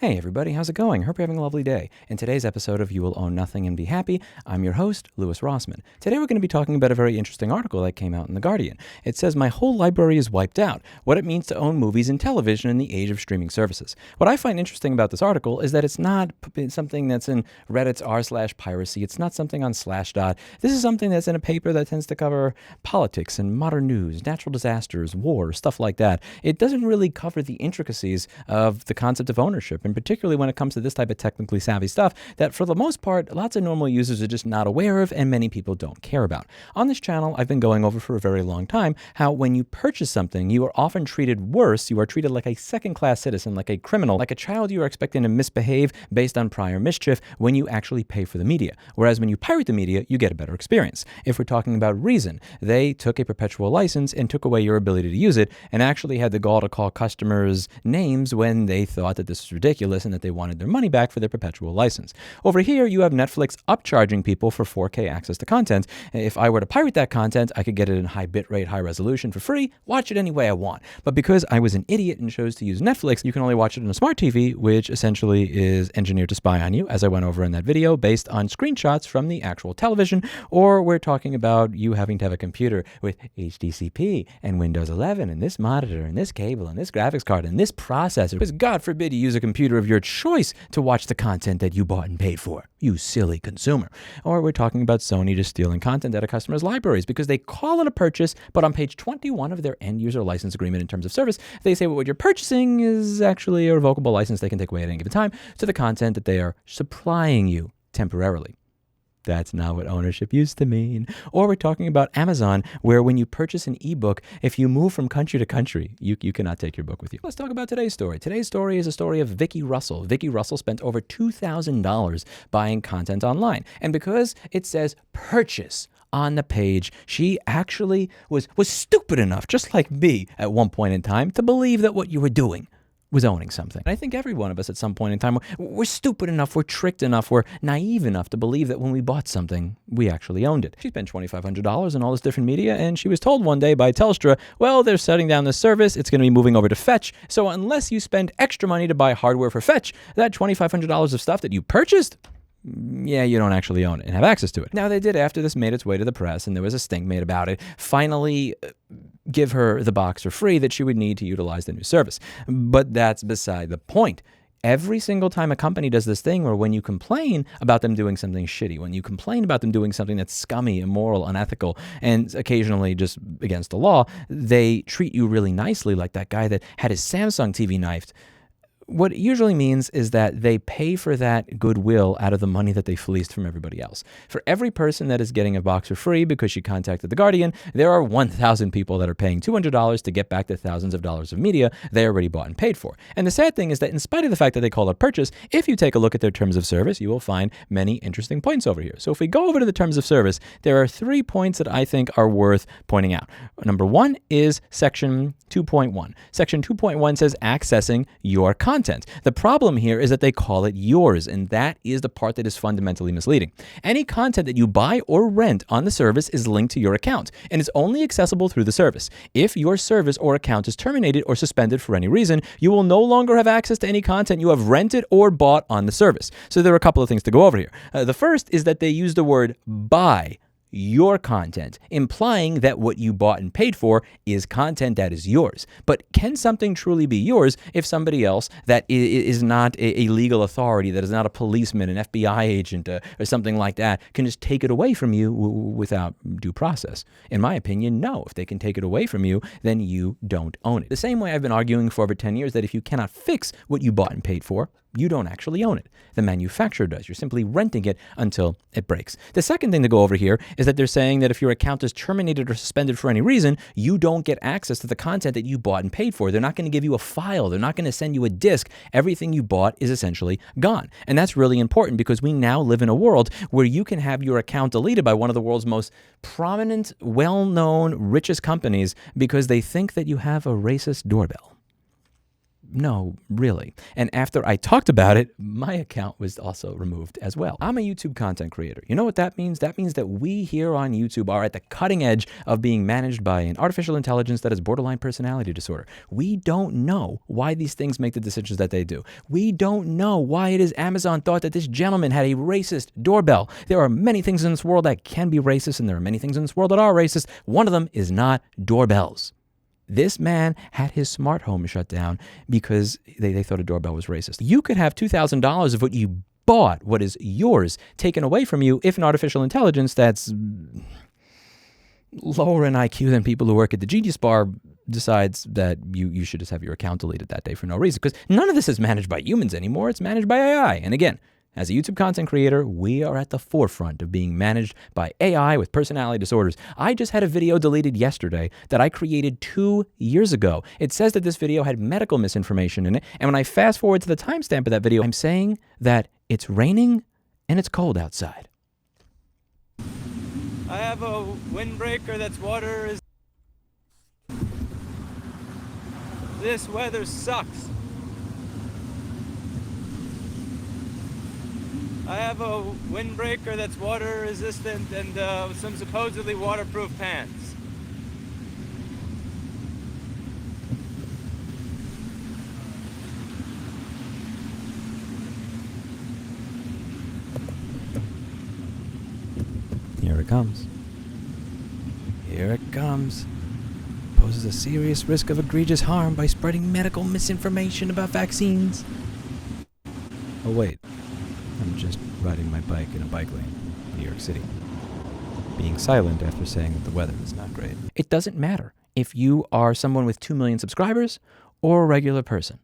Hey everybody, how's it going? Hope you're having a lovely day. In today's episode of You Will Own Nothing and Be Happy, I'm your host, Louis Rossman. Today we're going to be talking about a very interesting article that came out in The Guardian. It says, "My whole library is wiped out. What it means to own movies and television in the age of streaming services." What I find interesting about this article is that it's not something that's in Reddit's r/piracy. It's not something on Slashdot. This is something that's in a paper that tends to cover politics and modern news, natural disasters, war, stuff like that. It doesn't really cover the intricacies of the concept of ownership, and particularly when it comes to this type of technically savvy stuff that for the most part, lots of normal users are just not aware of and many people don't care about. On this channel, I've been going over for a very long time how when you purchase something, you are often treated worse. You are treated like a second-class citizen, like a criminal, like a child you are expecting to misbehave based on prior mischief when you actually pay for the media. Whereas when you pirate the media, you get a better experience. If we're talking about Reason, they took a perpetual license and took away your ability to use it and actually had the gall to call customers names when they thought that this was ridiculous and that they wanted their money back for their perpetual license. Over here, you have Netflix upcharging people for 4K access to content. If I were to pirate that content, I could get it in high bitrate, high resolution for free, watch it any way I want. But because I was an idiot and chose to use Netflix, you can only watch it on a smart TV, which essentially is engineered to spy on you, as I went over in that video, based on screenshots from the actual television, or we're talking about you having to have a computer with HDCP and Windows 11 and this monitor and this cable and this graphics card and this processor, because God forbid you use a computer of your choice to watch the content that you bought and paid for, you silly consumer. Or we're talking about Sony just stealing content out of customers' libraries because they call it a purchase, but on page 21 of their end user license agreement in terms of service, they say what you're purchasing is actually a revocable license they can take away at any given time to the content that they are supplying you temporarily. That's not what ownership used to mean. Or we're talking about Amazon, where when you purchase an ebook, if you move from country to country, you cannot take your book with you. Let's talk about today's story. Today's story is a story of Vicki Russell. Vicki Russell spent over $2,000 buying content online. And because it says purchase on the page, she actually was stupid enough, just like me at one point in time, to believe that what you were doing was owning something. I think every one of us at some point in time, we're stupid enough, we're tricked enough, we're naive enough to believe that when we bought something, we actually owned it. She spent $2,500 on all this different media, and she was told one day by Telstra, well, they're shutting down this service, it's going to be moving over to Fetch, so unless you spend extra money to buy hardware for Fetch, that $2,500 of stuff that you purchased, yeah, you don't actually own it and have access to it. Now, they did, after this made its way to the press and there was a stink made about it, finally give her the box for free that she would need to utilize the new service. But that's beside the point. Every single time a company does this thing where when you complain about them doing something shitty, when you complain about them doing something that's scummy, immoral, unethical, and occasionally just against the law, they treat you really nicely, like that guy that had his Samsung TV knifed. What it usually means is that they pay for that goodwill out of the money that they fleeced from everybody else. For every person that is getting a box for free because she contacted The Guardian, there are 1,000 people that are paying $200 to get back the thousands of dollars of media they already bought and paid for. And the sad thing is that in spite of the fact that they call it purchase, if you take a look at their terms of service, you will find many interesting points over here. So if we go over to the terms of service, there are 3 points that I think are worth pointing out. Number 1 is section 2.1. Section 2.1 says accessing your content. The problem here is that they call it yours, and that is the part that is fundamentally misleading. Any content that you buy or rent on the service is linked to your account, and is only accessible through the service. If your service or account is terminated or suspended for any reason, you will no longer have access to any content you have rented or bought on the service. So there are a couple of things to go over here. The first is that they use the word buy your content, implying that what you bought and paid for is content that is yours. But can something truly be yours if somebody else that is not a legal authority, that is not a policeman, an FBI agent, or something like that, can just take it away from you without due process? In my opinion, no. If they can take it away from you, then you don't own it. The same way I've been arguing for over 10 years that if you cannot fix what you bought and paid for, you don't actually own it. The manufacturer does. You're simply renting it until it breaks. The second thing to go over here is that they're saying that if your account is terminated or suspended for any reason, you don't get access to the content that you bought and paid for. They're not going to give you a file. They're not going to send you a disk. Everything you bought is essentially gone. And that's really important because we now live in a world where you can have your account deleted by one of the world's most prominent, well-known, richest companies because they think that you have a racist doorbell. no, really. And after I talked about it, my account was also removed as well. I'm a YouTube content creator. You know what that means? That means that we here on YouTube are at the cutting edge of being managed by an artificial intelligence that has borderline personality disorder. We don't know why these things make the decisions that they do. We don't know why it is Amazon thought that this gentleman had a racist doorbell. There are many things in this world that can be racist, and there are many things in this world that are racist. One of them is not doorbells. This man had his smart home shut down because they thought a doorbell was racist. You could have $2,000 of what you bought, what is yours, taken away from you if an artificial intelligence that's lower in IQ than people who work at the Genius Bar decides that you should just have your account deleted that day for no reason. Because none of this is managed by humans anymore. It's managed by AI. And again, as a YouTube content creator, we are at the forefront of being managed by AI with personality disorders. I just had a video deleted yesterday that I created 2 years ago. It says that this video had medical misinformation in it. And when I fast forward to the timestamp of that video, I'm saying that it's raining and it's cold outside. I have a windbreaker that's water is... This weather sucks. I have a windbreaker that's water resistant and some supposedly waterproof pants. Here it comes. Here it comes. Poses a serious risk of egregious harm by spreading medical misinformation about vaccines. Oh wait. I'm just riding my bike in a bike lane in New York City, being silent after saying that the weather is not great. It doesn't matter if you are someone with 2 million subscribers or a regular person.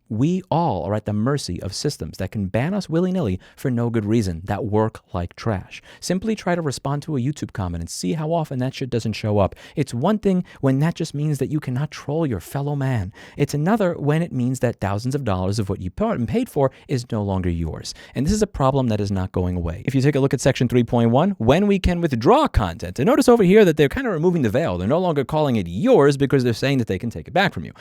We all are at the mercy of systems that can ban us willy-nilly for no good reason, that work like trash. Simply try to respond to a YouTube comment and see how often that shit doesn't show up. It's one thing when that just means that you cannot troll your fellow man. It's another when it means that thousands of dollars of what you bought and paid for is no longer yours. And this is a problem that is not going away. If you take a look at section 3.1, when we can withdraw content, and notice over here that they're kind of removing the veil. They're no longer calling it yours because they're saying that they can take it back from you.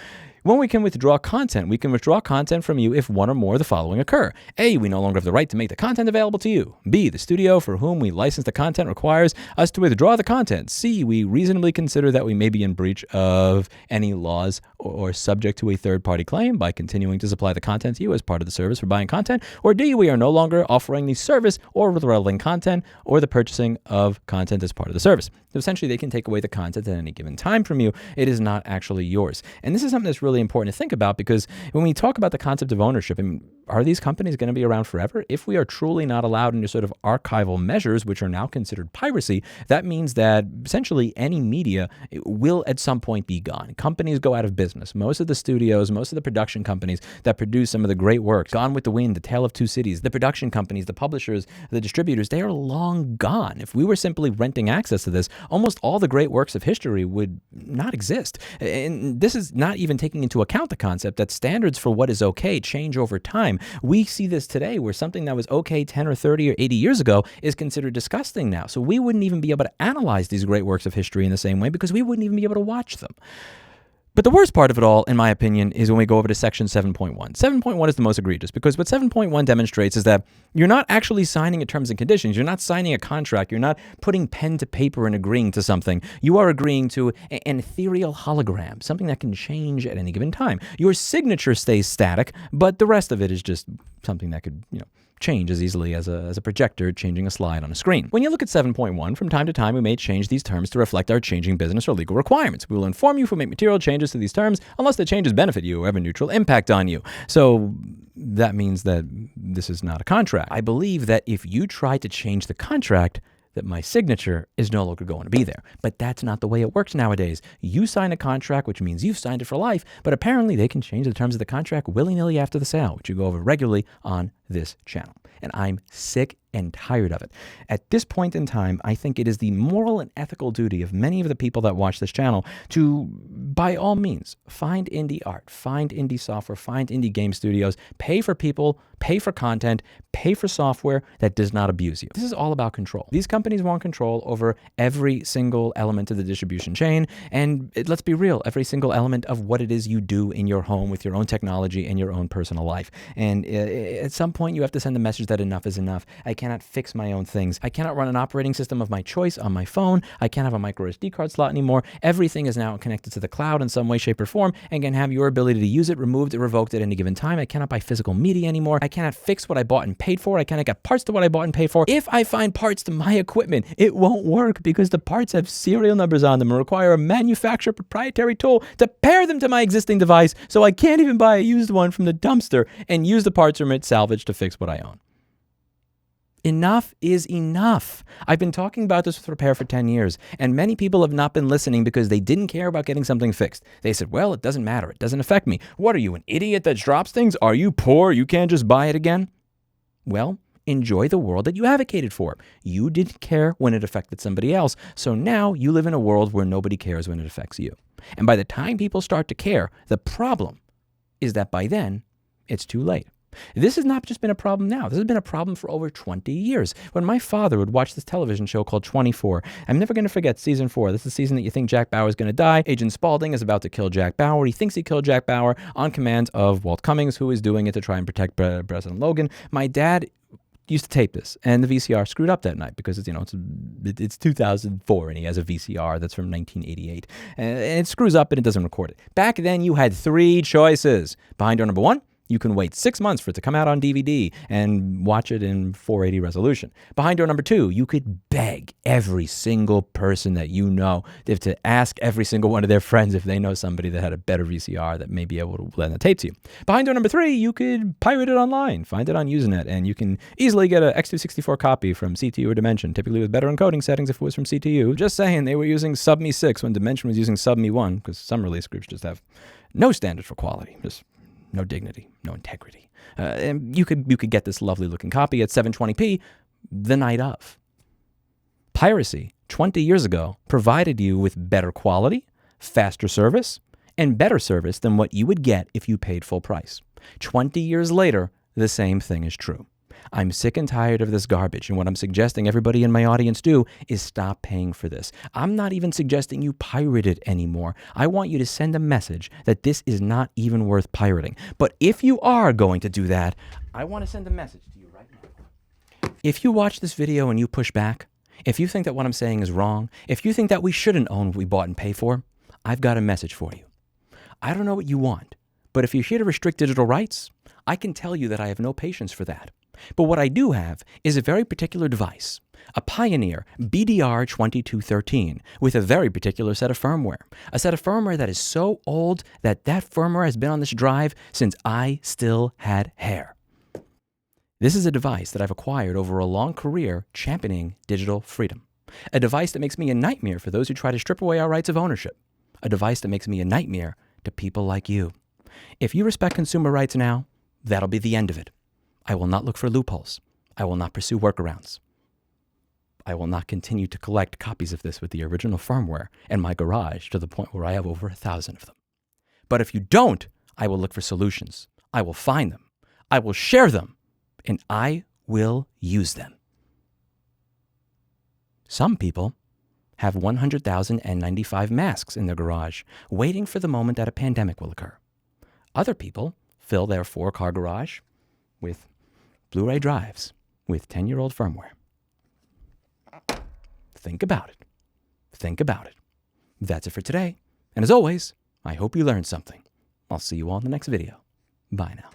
When we can withdraw content, we can withdraw content from you if one or more of the following occur. A, we no longer have the right to make the content available to you. B, the studio for whom we license the content requires us to withdraw the content. C, we reasonably consider that we may be in breach of any laws or subject to a third-party claim by continuing to supply the content to you as part of the service for buying content. Or D, we are no longer offering the service or the relevant content or the purchasing of content as part of the service. So essentially, they can take away the content at any given time from you. It is not actually yours. And this is something that's really important to think about, because when we talk about the concept of ownership, I mean, are these companies going to be around forever? If we are truly not allowed into sort of archival measures, which are now considered piracy, that means that essentially any media will at some point be gone. Companies go out of business. Most of the studios, most of the production companies that produce some of the great works, Gone with the Wind, The Tale of Two Cities, the production companies, the publishers, the distributors, they are long gone. If we were simply renting access to this, almost all the great works of history would not exist. And this is not even taking into account the concept that standards for what is okay change over time. We see this today where something that was okay 10 or 30 or 80 years ago is considered disgusting now. So we wouldn't even be able to analyze these great works of history in the same way because we wouldn't even be able to watch them. But the worst part of it all, in my opinion, is when we go over to section 7.1. 7.1 is the most egregious because what 7.1 demonstrates is that you're not actually signing a terms and conditions. You're not signing a contract. You're not putting pen to paper and agreeing to something. You are agreeing to an ethereal hologram, something that can change at any given time. Your signature stays static, but the rest of it is just something that could, change as easily as a projector changing a slide on a screen. When you look at 7.1, from time to time, we may change these terms to reflect our changing business or legal requirements. We will inform you if we make material changes to these terms, unless the changes benefit you or have a neutral impact on you. So that means that this is not a contract. I believe that if you try to change the contract, that my signature is no longer going to be there. But that's not the way it works nowadays. You sign a contract, which means you've signed it for life, but apparently they can change the terms of the contract willy-nilly after the sale, which you go over regularly on this channel. And I'm sick and tired of it. At this point in time, I think it is the moral and ethical duty of many of the people that watch this channel to, by all means, find indie art, find indie software, find indie game studios, pay for people, pay for content, pay for software that does not abuse you. This is all about control. These companies want control over every single element of the distribution chain, and let's be real, every single element of what it is you do in your home with your own technology and your own personal life. And at some point, you have to send a message that enough is enough. I cannot fix my own things. I cannot run an operating system of my choice on my phone. I can't have a micro SD card slot anymore. Everything is now connected to the cloud in some way, shape, or form, and can have your ability to use it, removed, or revoked at any given time. I cannot buy physical media anymore. I cannot fix what I bought and paid for. I cannot get parts to what I bought and paid for. If I find parts to my equipment, it won't work because the parts have serial numbers on them and require a manufacturer proprietary tool to pair them to my existing device, so I can't even buy a used one from the dumpster and use the parts from it salvaged to fix what I own. Enough is enough. I've been talking about this with Repair for 10 years, and many people have not been listening because they didn't care about getting something fixed. They said, well, it doesn't matter. It doesn't affect me. What are you, an idiot that drops things? Are you poor? You can't just buy it again? Well, enjoy the world that you advocated for. You didn't care when it affected somebody else, so now you live in a world where nobody cares when it affects you. And by the time people start to care, the problem is that by then, it's too late. This has not just been a problem now. This has been a problem for over 20 years. When my father would watch this television show called 24, I'm never going to forget season 4. This is the season that you think Jack Bauer is going to die. Agent Spaulding is about to kill Jack Bauer. He thinks he killed Jack Bauer on command of Walt Cummings, who is doing it to try and protect President Logan. My dad used to tape this, and the VCR screwed up that night because it's 2004 and he has a VCR that's from 1988, and it screws up and it doesn't record it. Back then you had 3 choices. Behind door number 1, you can wait 6 months for it to come out on DVD and watch it in 480 resolution. Behind door number 2, you could beg every single person that you know to ask every single one of their friends if they know somebody that had a better VCR that may be able to lend the tape to you. Behind door number 3, you could pirate it online, find it on Usenet, and you can easily get an X264 copy from CTU or Dimension, typically with better encoding settings if it was from CTU. Just saying, they were using SubMe 6 when Dimension was using SubMe 1, because some release groups just have no standard for quality, just no dignity, no integrity. And you could get this lovely looking copy at 720p the night of. Piracy, 20 years ago, provided you with better quality, faster service, and better service than what you would get if you paid full price. 20 years later, the same thing is true. I'm sick and tired of this garbage, and what I'm suggesting everybody in my audience do is stop paying for this. I'm not even suggesting you pirate it anymore. I want you to send a message that this is not even worth pirating. But if you are going to do that, I want to send a message to you right now. If you watch this video and you push back, if you think that what I'm saying is wrong, if you think that we shouldn't own what we bought and pay for, I've got a message for you. I don't know what you want, but if you're here to restrict digital rights, I can tell you that I have no patience for that. But what I do have is a very particular device, a Pioneer BDR2213 with a very particular set of firmware. A set of firmware that is so old that firmware has been on this drive since I still had hair. This is a device that I've acquired over a long career championing digital freedom. A device that makes me a nightmare for those who try to strip away our rights of ownership. A device that makes me a nightmare to people like you. If you respect consumer rights now, that'll be the end of it. I will not look for loopholes. I will not pursue workarounds. I will not continue to collect copies of this with the original firmware in my garage to the point where I have over 1,000 of them. But if you don't, I will look for solutions. I will find them. I will share them. And I will use them. Some people have 100,000 N95 masks in their garage, waiting for the moment that a pandemic will occur. Other people fill their 4-car garage with Blu-ray drives with 10-year-old firmware. Think about it. Think about it. That's it for today. And as always, I hope you learned something. I'll see you all in the next video. Bye now.